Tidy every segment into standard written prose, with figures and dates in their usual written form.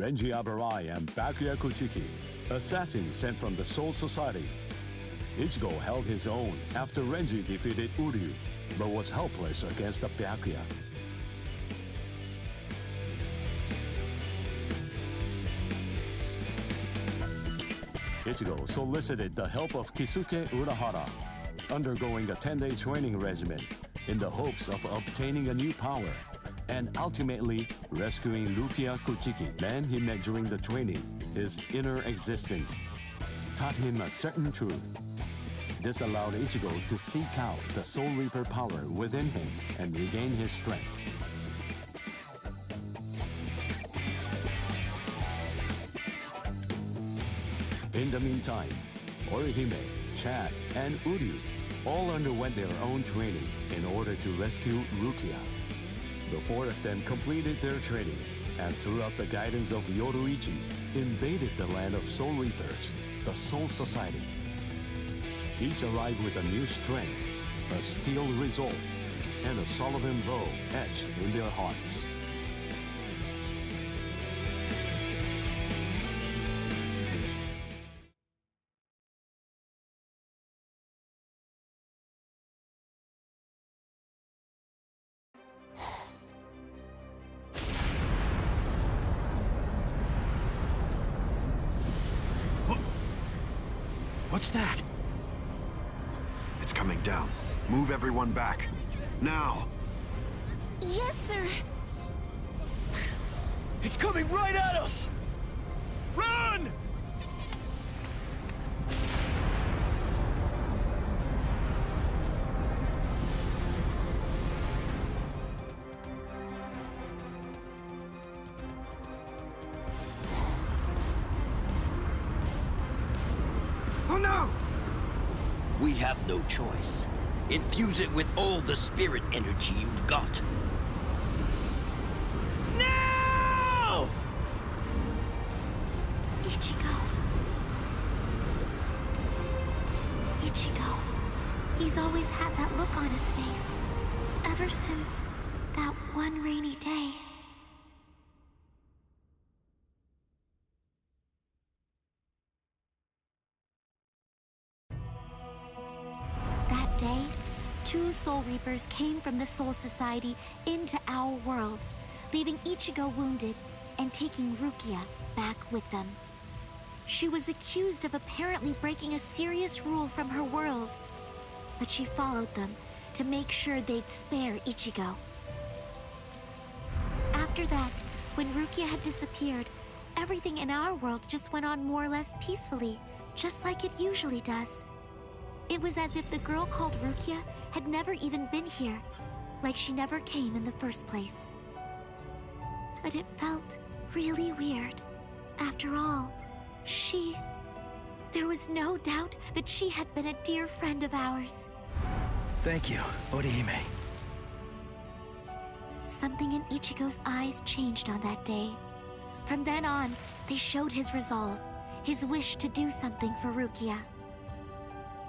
Renji Abarai and Byakuya Kuchiki, assassins sent from the Soul Society. Ichigo held his own after Renji defeated Uryu, but was helpless against the Byakuya. Ichigo solicited the help of Kisuke Urahara, undergoing a 10-day training regimen in the hopes of obtaining a new power, and ultimately rescuing Rukia Kuchiki. Man he met during the training, his inner existence, taught him a certain truth. This allowed Ichigo to seek out the Soul Reaper power within him and regain his strength. In the meantime, Orihime, Chad, and Uryu all underwent their own training in order to rescue Rukia. The four of them completed their training, and throughout the guidance of Yoruichi, invaded the land of Soul Reapers, the Soul Society. Each arrived with a new strength, a steel resolve, and a Sullivan bow etched in their hearts. What's that? It's coming down. Move everyone back. Now! Yes, sir! It's coming right at us! Run! Oh no! We have no choice. Infuse it with all the spirit energy you've got. Now! Ichigo. Ichigo. He's always had that look on his face. Ever since that one rainy day. That day, 2 Soul Reapers came from the Soul Society into our world, leaving Ichigo wounded and taking Rukia back with them. She was accused of apparently breaking a serious rule from her world, but she followed them to make sure they'd spare Ichigo. After that, when Rukia had disappeared, everything in our world just went on more or less peacefully, just like it usually does. It was as if the girl called Rukia had never even been here, like she never came in the first place. But it felt really weird. After all, there was no doubt that she had been a dear friend of ours. Thank you, Orihime. Something in Ichigo's eyes changed on that day. From then on, they showed his resolve, his wish to do something for Rukia.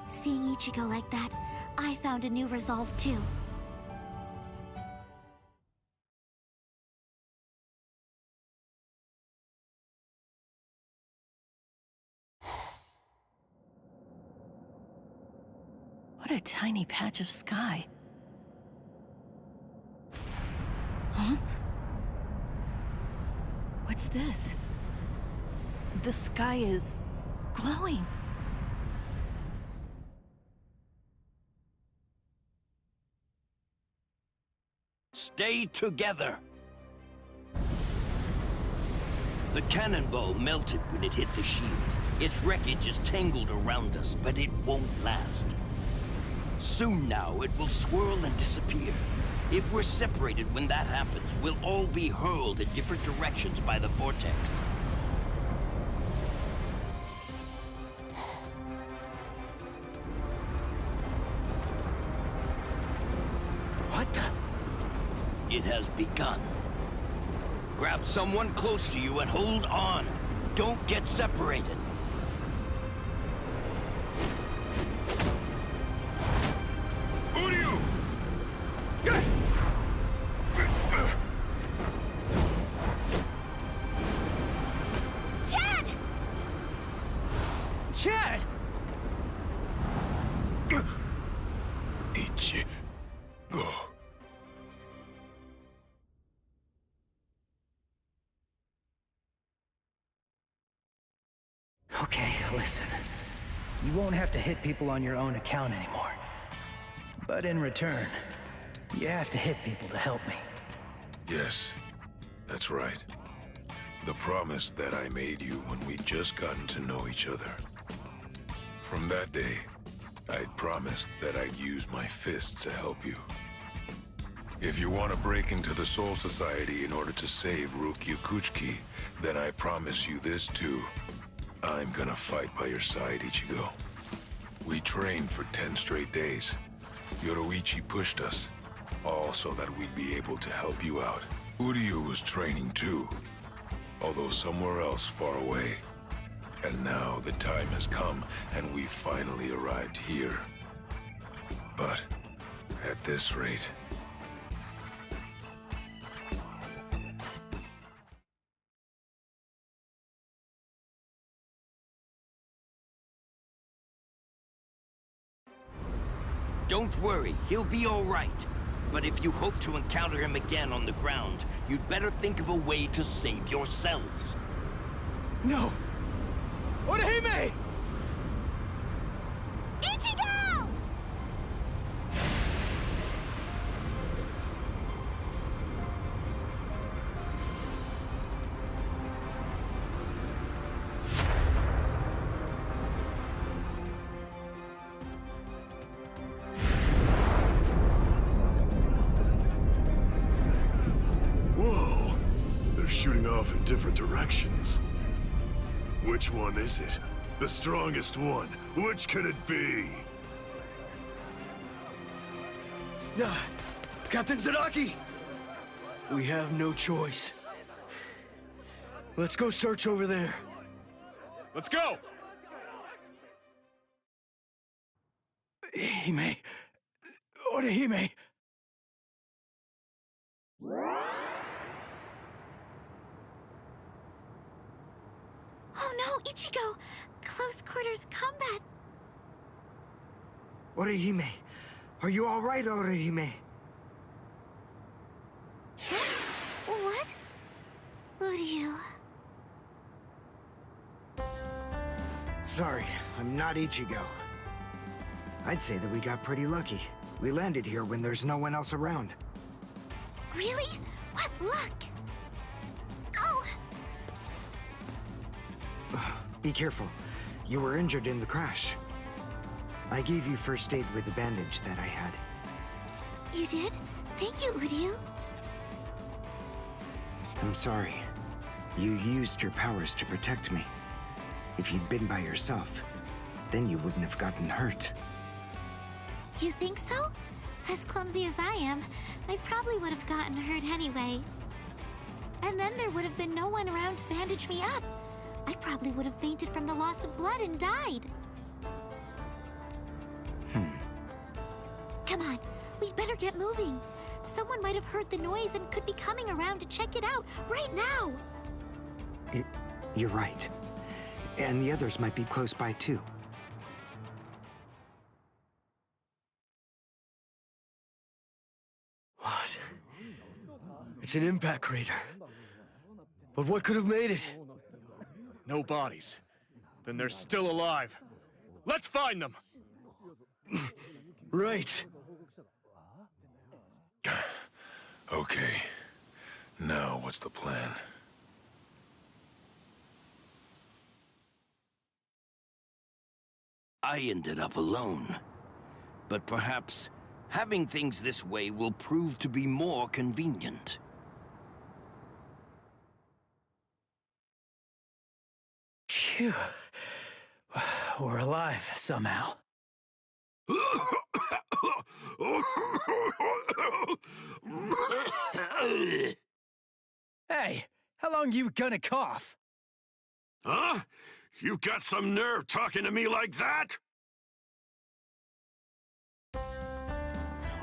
Seeing Ichigo like that, I found a new resolve too. What a tiny patch of sky. Huh? What's this? The sky is glowing. Stay together. The cannonball melted when it hit the shield. Its wreckage is tangled around us, but it won't last. Soon now, it will swirl and disappear. If we're separated when that happens, we'll all be hurled in different directions by the vortex. What the? It has begun. Grab someone close to you and hold on. Don't get separated. Uryu! Chad! Ichigo. Okay, listen. You won't have to hit people on your own account anymore. But in return, you have to hit people to help me. Yes, that's right. The promise that I made you when we'd just gotten to know each other. From that day, I'd promised that I'd use my fists to help you. If you want to break into the Soul Society in order to save Rukia Kuchiki, then I promise you this too. I'm gonna fight by your side, Ichigo. We trained for 10 straight days. Yoruichi pushed us, all so that we'd be able to help you out. Uryu was training too, although somewhere else far away. And now the time has come, and we finally arrived here. But at this rate... Don't worry, he'll be all right. But if you hope to encounter him again on the ground, you'd better think of a way to save yourselves. No! Orihime! Ichigo! Whoa! They're shooting off in different directions. Which one is it? The strongest one. Which could it be? Captain Zaraki! We have no choice. Let's go search over there. Let's go! Hime... Orihime... Oh no, Ichigo! Close quarters combat! Orihime, are you all right, Orihime? What? Uryu... Sorry, I'm not Ichigo. I'd say that we got pretty lucky. We landed here when there's no one else around. Really? What luck? Oh! Be careful. You were injured in the crash. I gave you first aid with the bandage that I had. You did? Thank you, Uryu. I'm sorry. You used your powers to protect me. If you'd been by yourself, then you wouldn't have gotten hurt. You think so? As clumsy as I am, I probably would have gotten hurt anyway. And then there would have been no one around to bandage me up. I probably would have fainted from the loss of blood and died. Come on, we'd better get moving. Someone might have heard the noise and could be coming around to check it out right now. You're right. And the others might be close by too. What? It's an impact crater. But what could have made it? No bodies. Then they're still alive. Let's find them! Right. Okay. Now, what's the plan? I ended up alone. But perhaps having things this way will prove to be more convenient. Phew. We're alive somehow. Hey, how long you gonna cough? Huh? You got some nerve talking to me like that?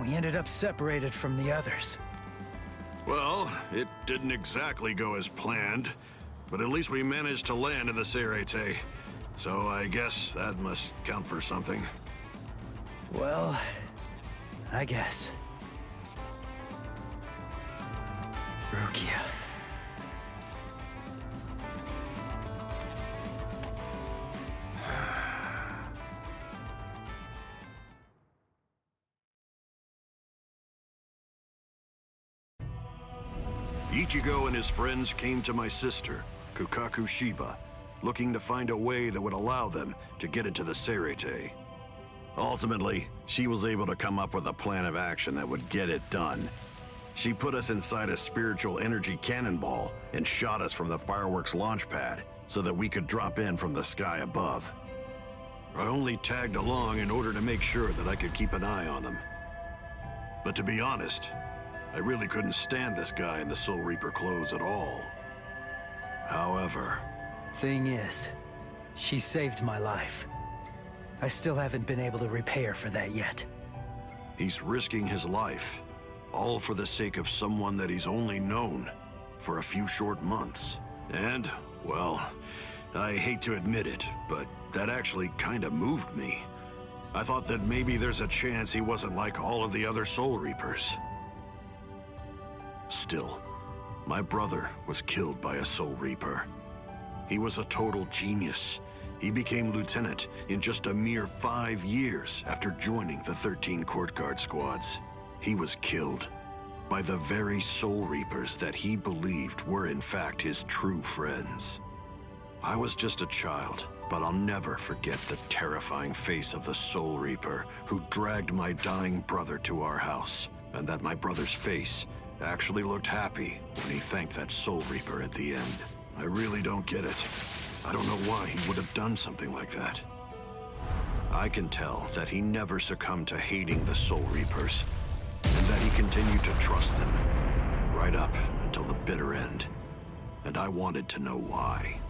We ended up separated from the others. Well, it didn't exactly go as planned, but at least we managed to land in the Seireitei. So I guess that must count for something. Well, I guess. Rukia. Ichigo and his friends came to my sister, Kukaku Shiba, looking to find a way that would allow them to get into the Seireitei. Ultimately, she was able to come up with a plan of action that would get it done. She put us inside a spiritual energy cannonball and shot us from the fireworks launch pad so that we could drop in from the sky above. I only tagged along in order to make sure that I could keep an eye on them. But to be honest, I really couldn't stand this guy in the Soul Reaper clothes at all. However... Thing is, she saved my life. I still haven't been able to repay her for that yet. He's risking his life, all for the sake of someone that he's only known for a few short months. And, well, I hate to admit it, but that actually kind of moved me. I thought that maybe there's a chance he wasn't like all of the other Soul Reapers. Still, my brother was killed by a Soul Reaper. He was a total genius. He became lieutenant in just a mere 5 years after joining the 13 Court Guard squads. He was killed by the very Soul Reapers that he believed were in fact his true friends. I was just a child, but I'll never forget the terrifying face of the Soul Reaper who dragged my dying brother to our house, and that my brother's face actually looked happy when he thanked that Soul Reaper at the end. I really don't get it. I don't know why he would have done something like that. I can tell that he never succumbed to hating the Soul Reapers, and that he continued to trust them, right up until the bitter end. And I wanted to know why.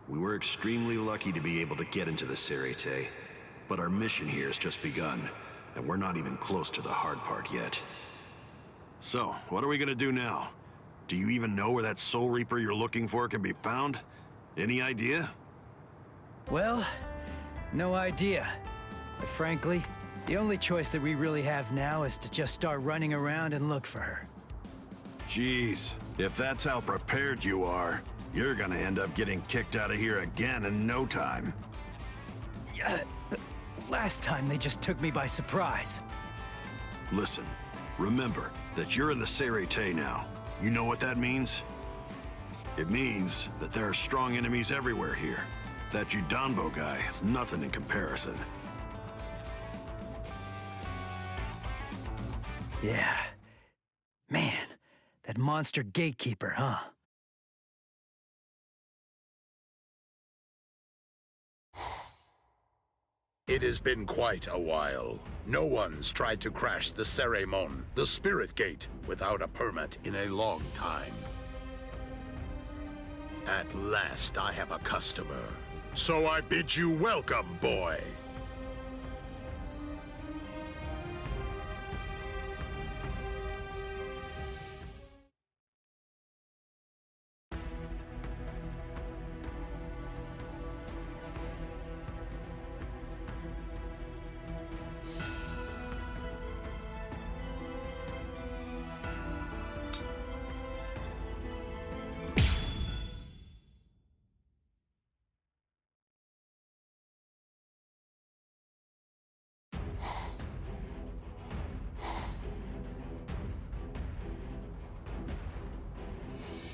We were extremely lucky to be able to get into the Seireitei, but our mission here has just begun, and we're not even close to the hard part yet. So, what are we gonna do now? Do you even know where that Soul Reaper you're looking for can be found? Any idea? Well, no idea. But frankly, the only choice that we really have now is to just start running around and look for her. Jeez, if that's how prepared you are, you're gonna end up getting kicked out of here again in no time. Yeah, last time they just took me by surprise. Listen, remember that you're in the Seireitei now. You know what that means? It means that there are strong enemies everywhere here. That Jidanbo guy is nothing in comparison. Yeah. Man, that monster gatekeeper, huh? It has been quite a while. No one's tried to crash the Sereimon, the Spirit Gate, without a permit in a long time. At last I have a customer. So I bid you welcome, boy.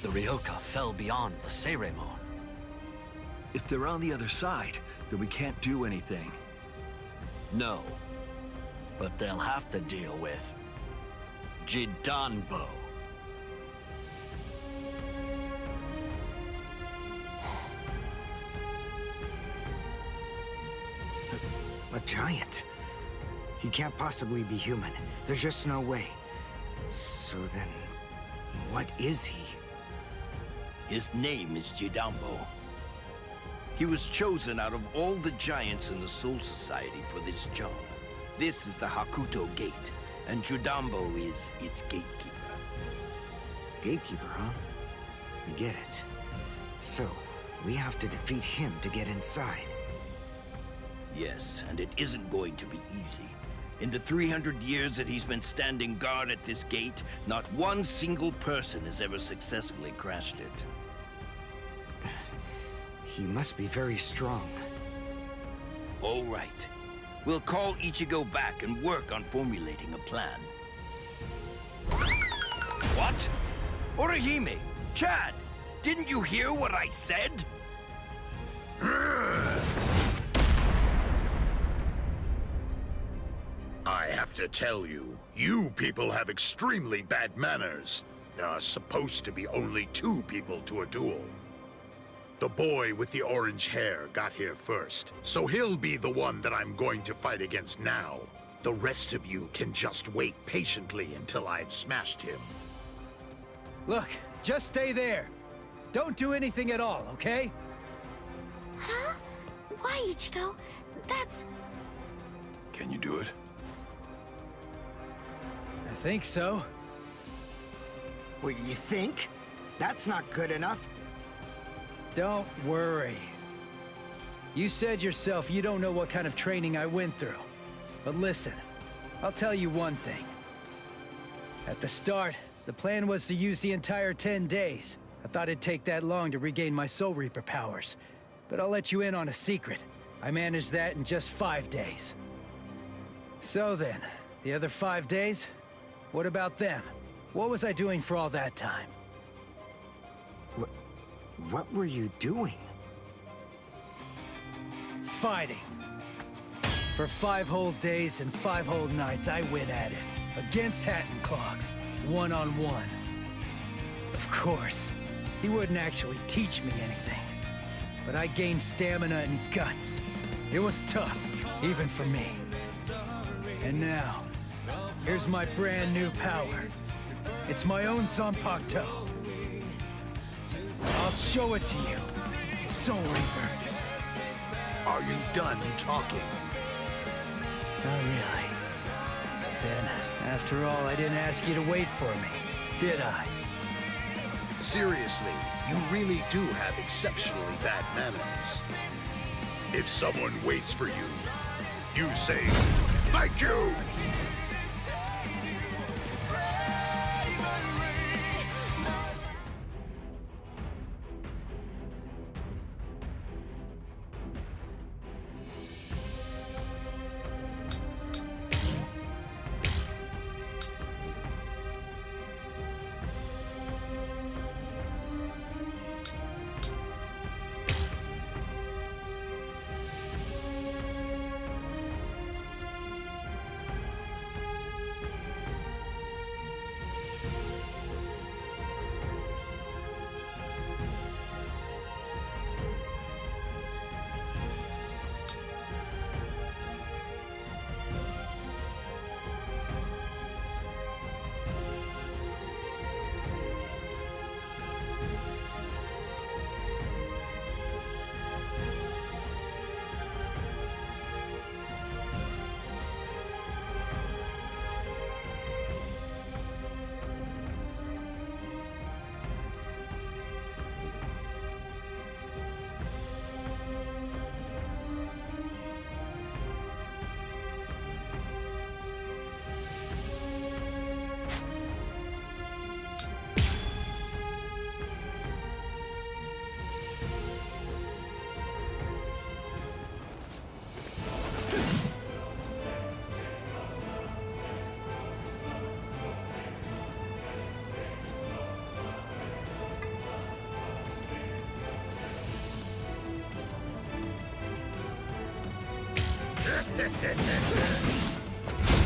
The Ryoka fell beyond the Seireimon. If they're on the other side, then we can't do anything. No. But they'll have to deal with Jidanbo. A giant? He can't possibly be human. There's just no way. So then, what is he? His name is Jidanbo. He was chosen out of all the giants in the Soul Society for this job. This is the Hakuto Gate, and Judambo is its gatekeeper. Gatekeeper, huh? I get it. So, we have to defeat him to get inside. Yes, and it isn't going to be easy. In the 300 years that he's been standing guard at this gate, not one single person has ever successfully crashed it. He must be very strong. All right. We'll call Ichigo back and work on formulating a plan. What? Orihime! Chad! Didn't you hear what I said? I have to tell you, you people have extremely bad manners. There are supposed to be only 2 people to a duel. The boy with the orange hair got here first, so he'll be the one that I'm going to fight against now. The rest of you can just wait patiently until I've smashed him. Look, just stay there. Don't do anything at all, okay? Huh? Why, Ichigo? That's... Can you do it? I think so. What, you think? That's not good enough. Don't worry. You said yourself you don't know what kind of training I went through. But listen, I'll tell you one thing. At the start, the plan was to use the entire 10 days. I thought it'd take that long to regain my Soul Reaper powers. But I'll let you in on a secret. I managed that in just 5 days. So then, the other 5 days? What about them? What was I doing for all that time? What were you doing? Fighting. For 5 whole days and 5 whole nights, I went at it. Against Hatton Clogs. One-on-one. Of course, he wouldn't actually teach me anything. But I gained stamina and guts. It was tough, even for me. And now, here's my brand new power. It's my own Zanpakuto. I'll show it to you, Soul Reaper. Are you done talking? Not really. Then, after all, I didn't ask you to wait for me, did I? Seriously, you really do have exceptionally bad manners. If someone waits for you, you say, "Thank you!"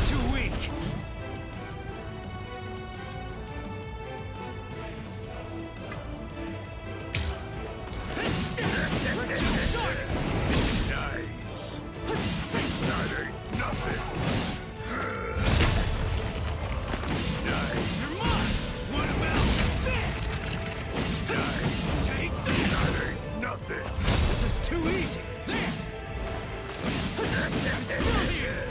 Too weak. Let's just start! Nice. That ain't nothing. Nice. You're mine! What about this? Nice. Take this! That ain't nothing. This is too easy. There! I'm still here!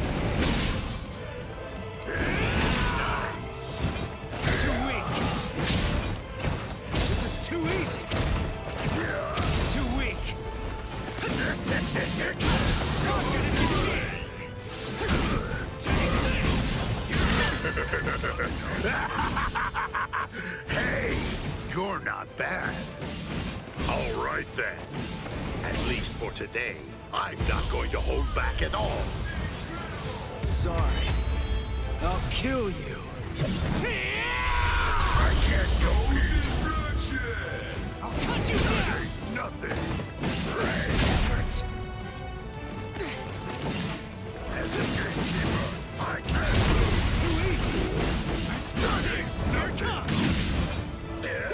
You're not bad. All right then. At least for today, I'm not going to hold back at all. Sorry. I'll kill you. I can't go here. I'll cut you down! Nothing. That hurts. As a gatekeeper, I can't lose. Too easy. I'm starting. Here it comes. Yeah.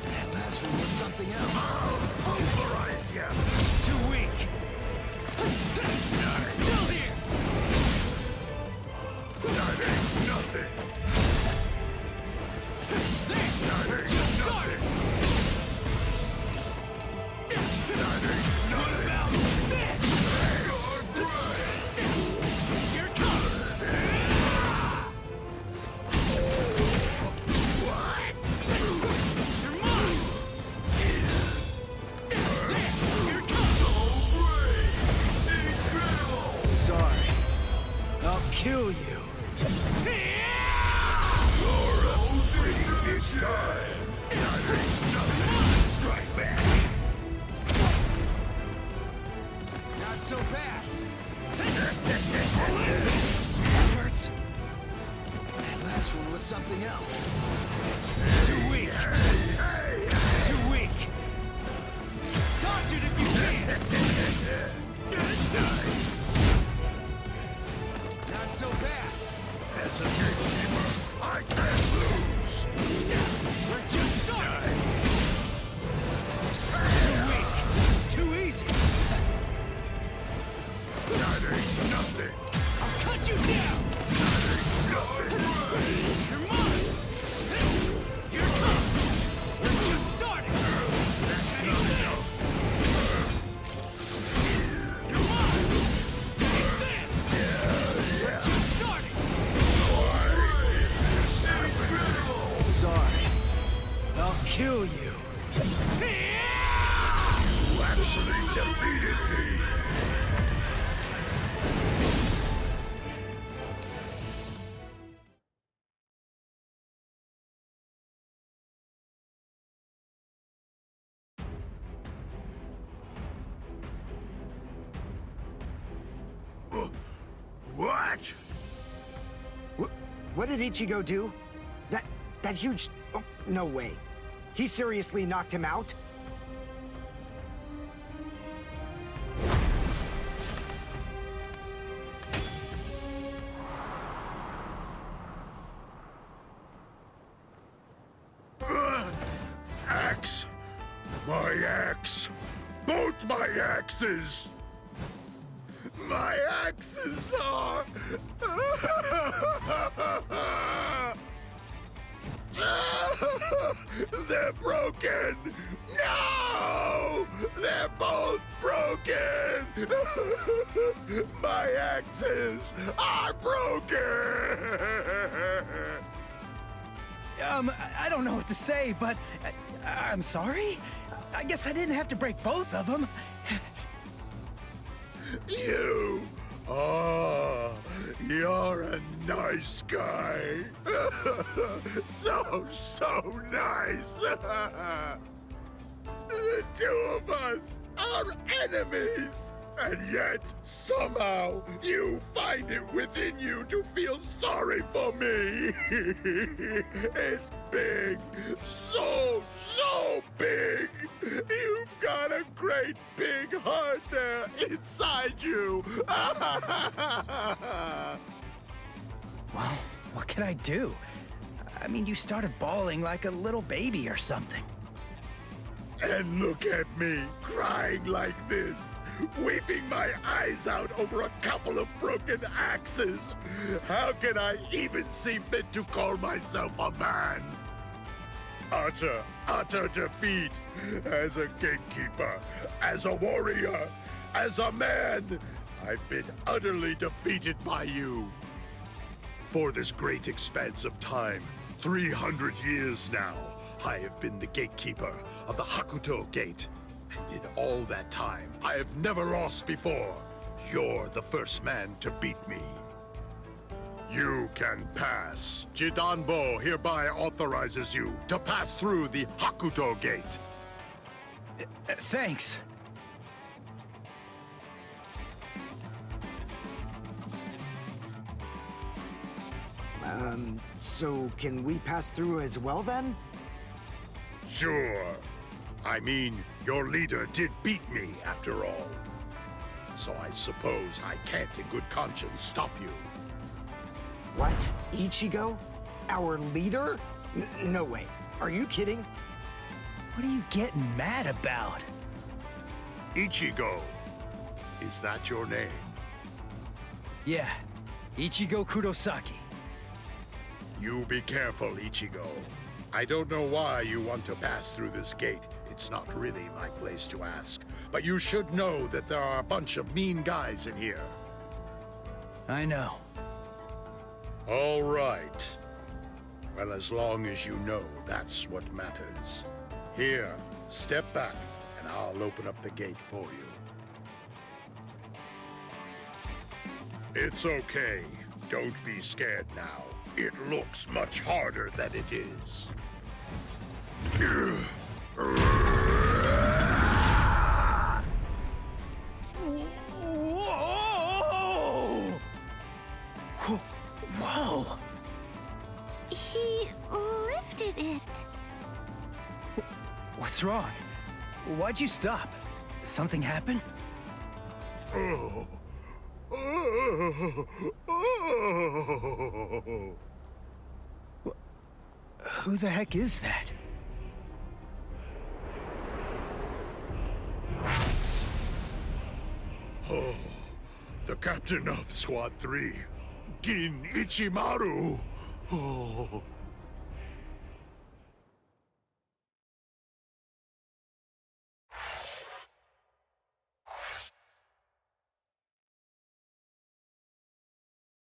That last one was something else. I'll pulverize you. Too weak. I'm still here. That ain't nothing. That ain't Just nothing. started. That ain't nothing. About this. You're great. Here it comes. What? You're mine. Here it comes. So great. Incredible. Sorry. I'll kill you. You're a freak this time. That ain't nothing. Strike back. Not so bad. That hurts. That last one was something else. Too weak. Too weak. Dodge it if you can. Nice. Not so bad. As a gatekeeper, I can't lose. We're just starting. Too weak. This is too easy. That ain't nothing. I'll cut you down. Nothing. You're mine. Here it comes. We're just starting. Take this. You're mine. Take this. We're just starting. Sorry. I'll kill you. You actually defeated me. What? What did Ichigo do? That huge... Oh, no way. He seriously knocked him out? Axe! My axe! Both my axes! My axes are... They're broken! No! They're both broken! My axes are broken! I don't know what to say, but I'm sorry. I guess I didn't have to break both of them. You! Oh, you're a nice guy. So nice. The two of us are enemies. And yet, somehow, you find it within you to feel sorry for me. It's big. So big. You've got a great big heart there inside you. Well, what can I do? I mean, you started bawling like a little baby or something. And look at me, crying like this, weeping my eyes out over a couple of broken axes. How can I even see fit to call myself a man? Utter defeat. As a gatekeeper, as a warrior, as a man, I've been utterly defeated by you. For this great expanse of time, 300 years now, I have been the gatekeeper of the Hakuto Gate. And in all that time, I have never lost before. You're the first man to beat me. You can pass. Jidanbo hereby authorizes you to pass through the Hakuto Gate. Thanks. So can we pass through as well then? Sure. I mean, your leader did beat me after all. So I suppose I can't in good conscience stop you. What? Ichigo? Our leader? No way. Are you kidding? What are you getting mad about? Ichigo. Is that your name? Yeah, Ichigo Kurosaki. You be careful, Ichigo. I don't know why you want to pass through this gate. It's not really my place to ask. But you should know that there are a bunch of mean guys in here. I know. All right. Well, as long as you know, that's what matters. Here, step back, and I'll open up the gate for you. It's okay. Don't be scared now. It looks much harder than it is. Whoa! Whoa! He lifted it. What's wrong? Why'd you stop? Something happen? Oh. Who the heck is that? Oh, the captain of Squad 3, Gin Ichimaru. Oh.